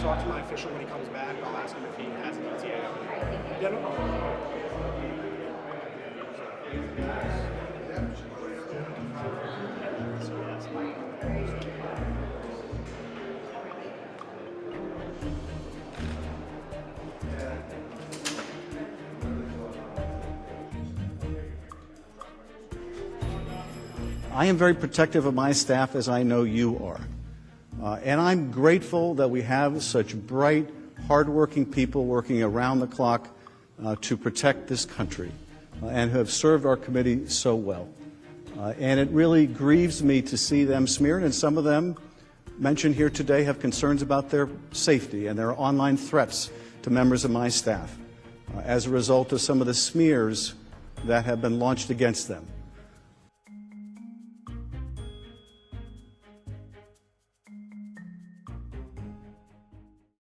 talk to my official when he comes back. I'll ask him if he has an ETA. Yeah, no problem. I am very protective of my staff, as I know you are. And I'm grateful that we have such bright, hardworking people working around the clock to protect this country and who have served our committee so well. And it really grieves me to see them smeared, and some of them mentioned here today have concerns about their safety, and there are online threats to members of my staff as a result of some of the smears that have been launched against them.